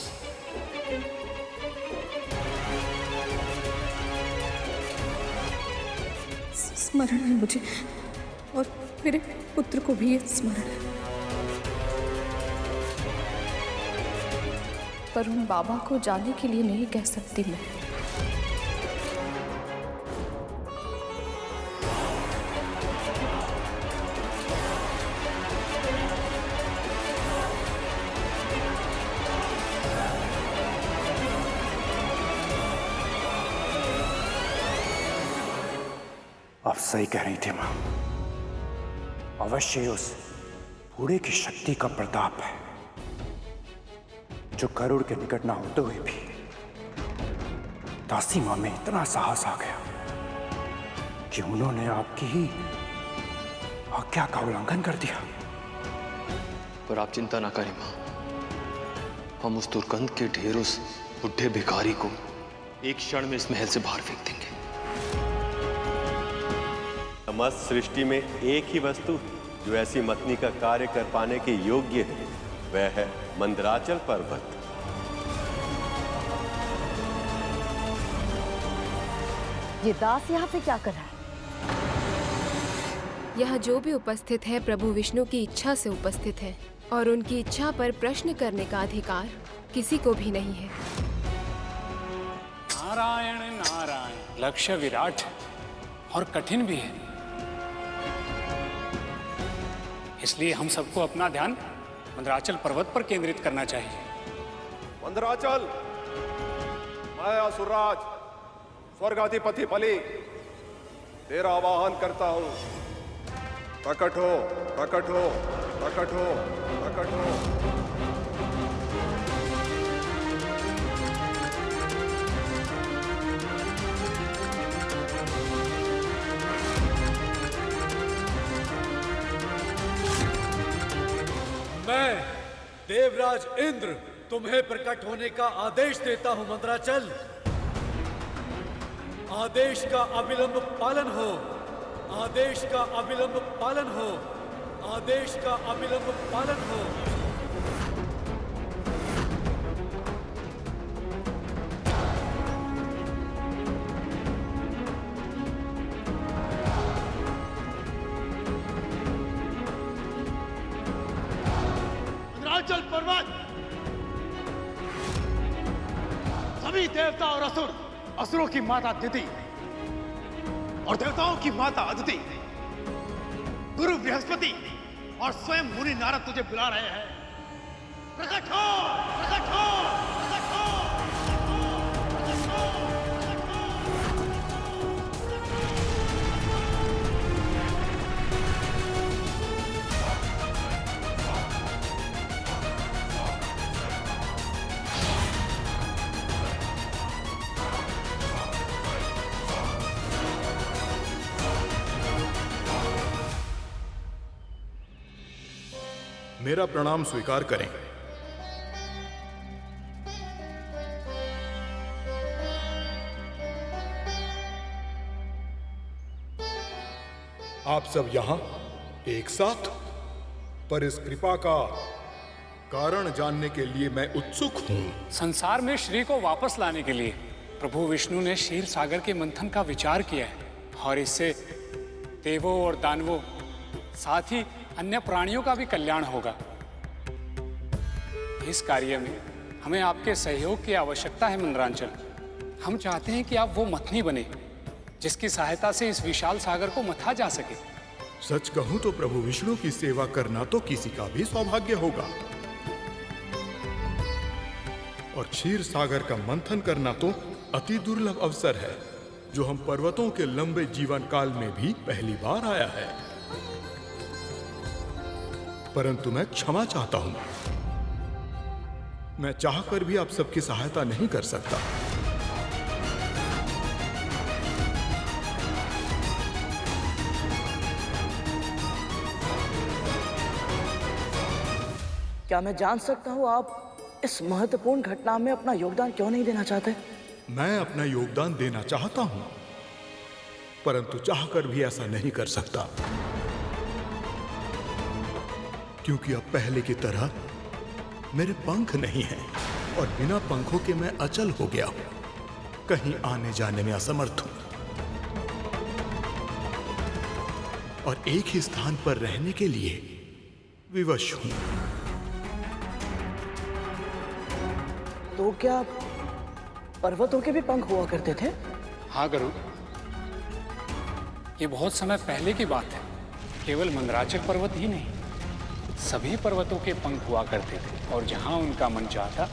स्मरण है मुझे, और मेरे पुत्र को भी ये स्मरण है। पर उन बाबा को जाने के लिए नहीं कह सकती मैं। आप सही कह रही थी मां। अवश्य उस बूढ़े की शक्ति का प्रताप है, जो गरुड़ के निकट ना होते हुए भी दासी मां में इतना साहस आ गया कि उन्होंने आपकी ही आज्ञा का उल्लंघन कर दिया। पर आप चिंता ना करें मां, हम उस दुर्गंध के ढेर उस बुढ़े भिखारी को एक क्षण में इस महल से बाहर फेंक देंगे। समस्त सृष्टि में एक ही वस्तु जो ऐसी मतनी का कार्य कर पाने के योग्य है, वह है मंदराचल पर्वत। ये दास यहाँ पे क्या कर रहा है? यह जो भी उपस्थित है प्रभु विष्णु की इच्छा से उपस्थित है, और उनकी इच्छा पर प्रश्न करने का अधिकार किसी को भी नहीं है। नारायण नारायण, लक्ष्य विराट और कठिन भी है, इसलिए हम सबको अपना ध्यान मंदराचल पर्वत पर केंद्रित करना चाहिए। मंदराचल, मैं असुरराज स्वर्गाधिपति बलि तेरा आवाहन करता हूं। प्रकट हो, प्रकट हो, प्रकट हो, प्रकट हो। मैं देवराज इंद्र तुम्हें प्रकट होने का आदेश देता हूं। मंदराचल, आदेश का अविलंब पालन हो, आदेश का अविलंब पालन हो, आदेश का अविलंब पालन हो। मंदराचल पर्वत, सभी देवता और असुर, असुरों की माता दिति और देवताओं की माता अदिति, गुरु बृहस्पति और स्वयं मुनि नारद तुझे बुला रहे हैं। प्रकट हो, प्रकट हो, प्रकट हो, प्रकट हो, प्रकट मेरा प्रणाम स्वीकार करें। आप सब यहां एक साथ, पर इस कृपा का कारण जानने के लिए मैं उत्सुक हूं। संसार में श्री को वापस लाने के लिए प्रभु विष्णु ने क्षीर सागर के मंथन का विचार किया है, और इससे देवों और दानवों, साथ ही अन्य प्राणियों का भी कल्याण होगा। इस कार्य में हमें आपके सहयोग की आवश्यकता है मंदराचल। हम चाहते हैं कि आप वो मथनी बने जिसकी सहायता से इस विशाल सागर को मथा जा सके। सच कहूं तो प्रभु विष्णु की सेवा करना तो किसी का भी सौभाग्य होगा, और क्षीर सागर का मंथन करना तो अति दुर्लभ अवसर है, जो हम पर्वतों के लंबे जीवन काल में भी पहली बार आया है। परंतु मैं क्षमा चाहता हूं, मैं चाहकर भी आप सबकी सहायता नहीं कर सकता। क्या मैं जान सकता हूँ आप इस महत्वपूर्ण घटना में अपना योगदान क्यों नहीं देना चाहते? मैं अपना योगदान देना चाहता हूं, परंतु चाहकर भी ऐसा नहीं कर सकता, क्योंकि अब पहले की तरह मेरे पंख नहीं हैं, और बिना पंखों के मैं अचल हो गया हूं, कहीं आने जाने में असमर्थ हूं। और एक ही स्थान पर रहने के लिए विवश हूं। तो क्या पर्वतों के भी पंख हुआ करते थे? हाँ गरुड़, ये बहुत समय पहले की बात है। केवल मंदराचल पर्वत ही नहीं, सभी पर्वतों के पंख हुआ करते थे और जहाँ उनका मन चाहता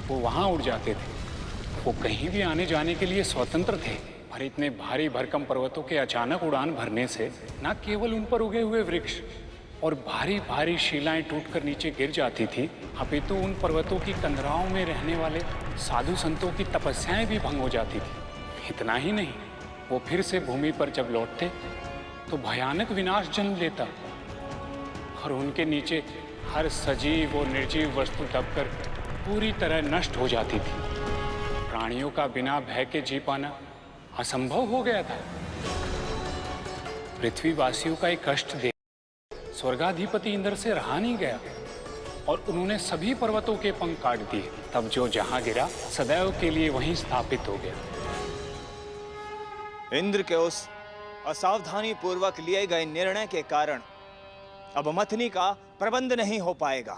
वो वहाँ उड़ जाते थे। वो कहीं भी आने जाने के लिए स्वतंत्र थे। और इतने भारी भरकम पर्वतों के अचानक उड़ान भरने से न केवल उन पर उगे हुए वृक्ष और भारी भारी शिलाएं टूटकर नीचे गिर जाती थी, अपितु उन पर्वतों की कंदराओं में रहने वाले साधु संतों की तपस्याएं भी भंग हो जाती थी। इतना ही नहीं, वो फिर से भूमि पर जब लौटते तो भयानक विनाश जन्म लेता और उनके नीचे हर सजीव और निर्जीव वस्तु दबकर पूरी तरह नष्ट हो जाती थी। प्राणियों का बिना भय के जी पाना असंभव हो गया था। पृथ्वीवासियों का एक कष्ट देख स्वर्गाधिपति इंद्र से रहा नहीं गया और उन्होंने सभी पर्वतों के पंख काट दिए। तब जो जहां गिरा सदैव के लिए वहीं स्थापित हो गया। इंद्र के उस असावधानी पूर्वक लिए गए निर्णय के कारण अब मथनी का प्रबंध नहीं हो पाएगा।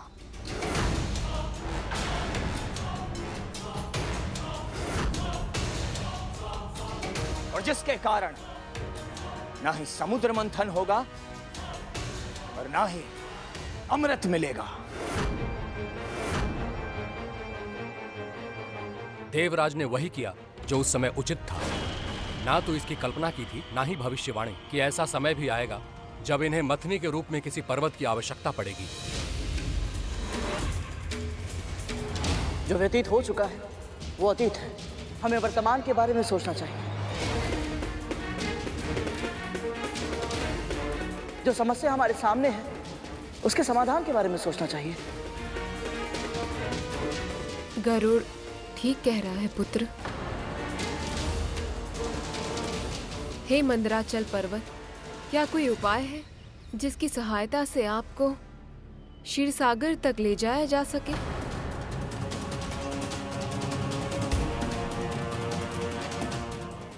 और जिसके कारण ना ही समुद्र मंथन होगा और ना ही अमृत मिलेगा। देवराज ने वही किया जो उस समय उचित था। ना तो इसकी कल्पना की थी, ना ही भविष्यवाणी कि ऐसा समय भी आएगा जब इन्हें मथनी के रूप में किसी पर्वत की आवश्यकता पड़ेगी। जो व्यतीत हो चुका है वो अतीत है। हमें वर्तमान के बारे में सोचना चाहिए। जो समस्या हमारे सामने है उसके समाधान के बारे में सोचना चाहिए। गरुड़ ठीक कह रहा है पुत्र। हे मंदराचल पर्वत, क्या कोई उपाय है जिसकी सहायता से आपको क्षीरसागर तक ले जाया जा सके?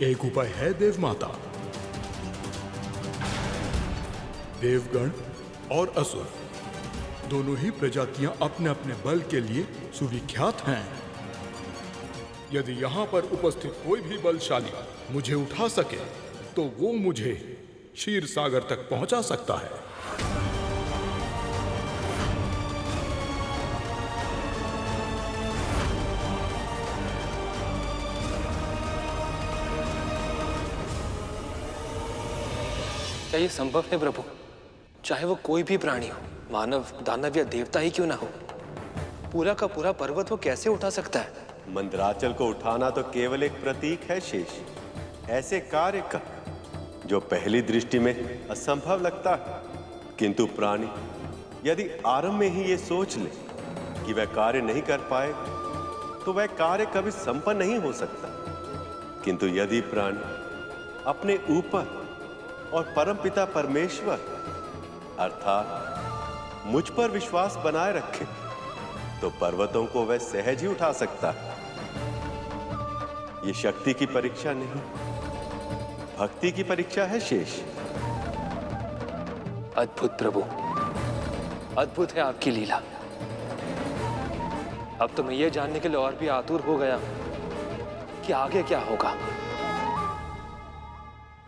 एक उपाय है देवमाता। देवगण और असुर दोनों ही प्रजातियां अपने अपने बल के लिए सुविख्यात हैं। यदि यहां पर उपस्थित कोई भी बलशाली मुझे उठा सके तो वो मुझे क्षीर सागर तक पहुंचा सकता है। क्या ये संभव है प्रभु? चाहे वो कोई भी प्राणी हो, मानव, दानव या देवता ही क्यों ना हो, पूरा का पूरा पर्वत वो कैसे उठा सकता है? मंदराचल को उठाना तो केवल एक प्रतीक है शेष। ऐसे कार्य का जो पहली दृष्टि में असंभव लगता है, किंतु प्राणी यदि आरंभ में ही ये सोच ले कि वह कार्य नहीं कर पाए तो वह कार्य कभी संपन्न नहीं हो सकता। किंतु यदि प्राणी अपने ऊपर और परमपिता परमेश्वर अर्थात मुझ पर विश्वास बनाए रखे तो पर्वतों को वह सहज ही उठा सकता है। ये शक्ति की परीक्षा नहीं, भक्ति की परीक्षा है शेष। अद्भुत प्रभु, अद्भुत है आपकी लीला। अब तो मैं ये जानने के लिए और भी आतुर हो गया कि आगे क्या होगा।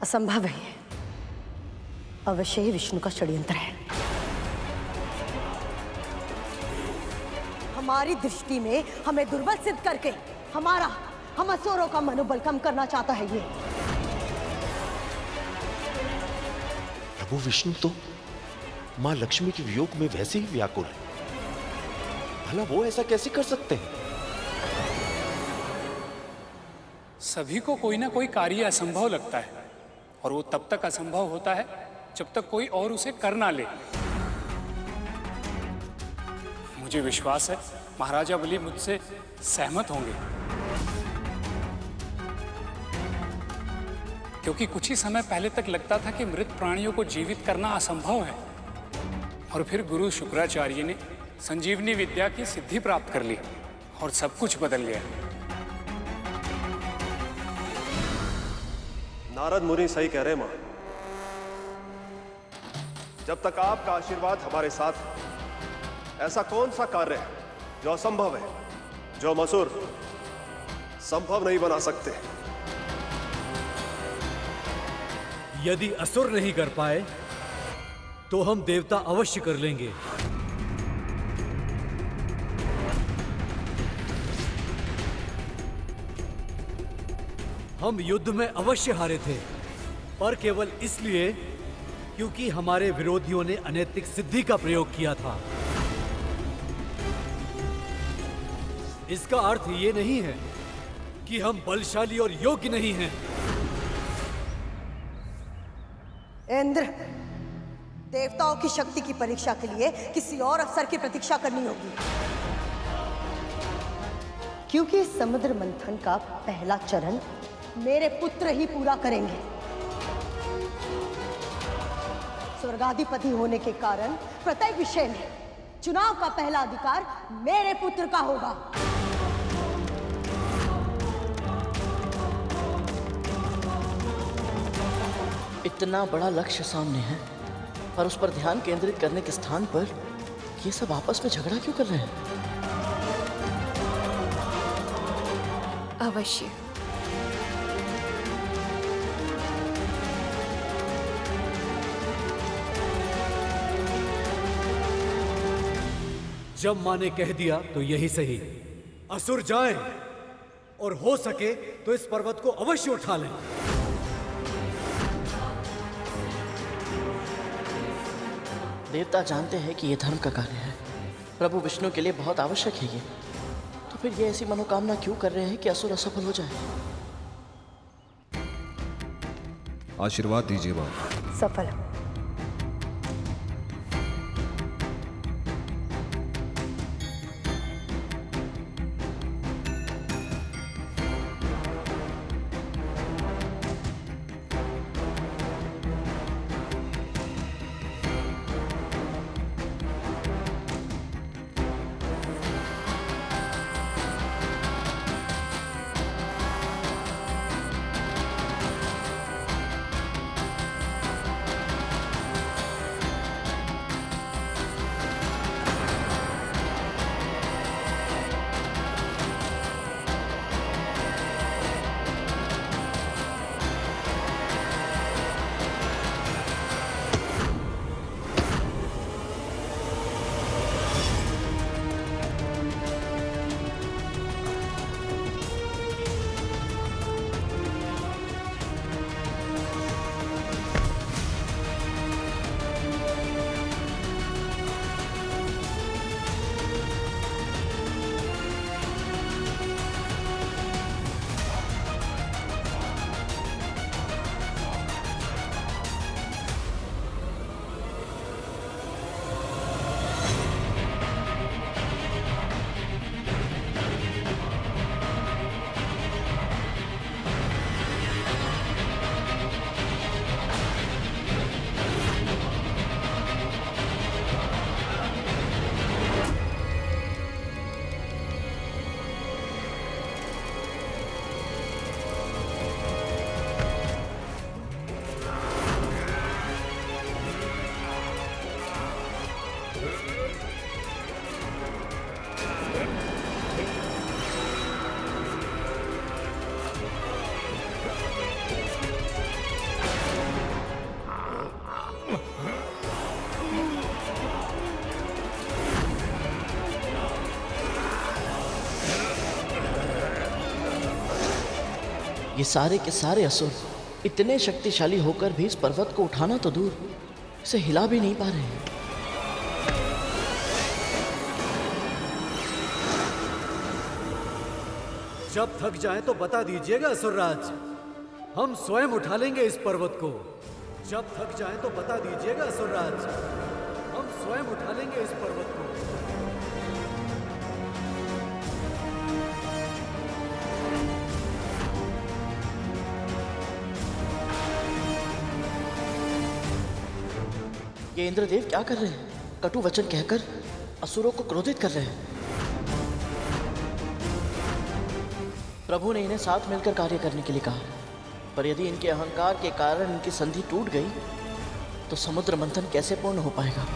असंभव है, अवश्य ही विष्णु का षड्यंत्र है। हमारी दृष्टि में हमें दुर्बल सिद्ध करके हम असुरों का मनोबल कम करना चाहता है ये। प्रभु विष्णु तो मां लक्ष्मी के वियोग में वैसे ही व्याकुल है, भला वो ऐसा कैसे कर सकते हैं? सभी को कोई ना कोई कार्य असंभव लगता है और वो तब तक असंभव होता है जब तक कोई और उसे कर ना ले। मुझे विश्वास है महाराजा बलि मुझसे सहमत होंगे, क्योंकि कुछ ही समय पहले तक लगता था कि मृत प्राणियों को जीवित करना असंभव है, और फिर गुरु शुक्राचार्य ने संजीवनी विद्या की सिद्धि प्राप्त कर ली और सब कुछ बदल गया। नारद मुनि सही कह रहे मां। जब तक आपका आशीर्वाद हमारे साथ है। ऐसा कौन सा कार्य है जो असंभव है, जो हम असुर संभव नहीं बना सकते? यदि असुर नहीं कर पाए तो हम देवता अवश्य कर लेंगे। हम युद्ध में अवश्य हारे थे, पर केवल इसलिए क्योंकि हमारे विरोधियों ने अनैतिक सिद्धि का प्रयोग किया था। इसका अर्थ ये नहीं है कि हम बलशाली और योग्य नहीं हैं। इंद्र, देवताओं की शक्ति की परीक्षा के लिए किसी और अवसर की प्रतीक्षा करनी होगी, क्योंकि समुद्र मंथन का पहला चरण मेरे पुत्र ही पूरा करेंगे। स्वर्गाधिपति होने के कारण प्रत्येक विषय में चुनाव का पहला अधिकार मेरे पुत्र का होगा। इतना बड़ा लक्ष्य सामने है, पर उस पर ध्यान केंद्रित करने के स्थान पर ये सब आपस में झगड़ा क्यों कर रहे हैं? अवश्य। जब माँ ने कह दिया तो यही सही। असुर जाएं और हो सके तो इस पर्वत को अवश्य उठा लें। देवता जानते हैं कि यह धर्म का कार्य है, प्रभु विष्णु के लिए बहुत आवश्यक है ये, तो फिर ये ऐसी मनोकामना क्यों कर रहे हैं कि असुर असफल हो जाए? आशीर्वाद दीजिए मां। सफल। ये सारे के सारे असुर इतने शक्तिशाली होकर भी इस पर्वत को उठाना तो दूर, इसे हिला भी नहीं पा रहे हैं। जब थक जाए तो बता दीजिएगा असुरराज, हम स्वयं उठा लेंगे इस पर्वत को। जब थक जाए तो बता दीजिएगा असुरराज, हम स्वयं उठा लेंगे इस पर्वत को। ये इंद्रदेव क्या कर रहे हैं? कटु वचन कहकर असुरों को क्रोधित कर रहे हैं। प्रभु ने इन्हें साथ मिलकर कार्य करने के लिए कहा, पर यदि इनके अहंकार के कारण इनकी संधि टूट गई तो समुद्र मंथन कैसे पूर्ण हो पाएगा?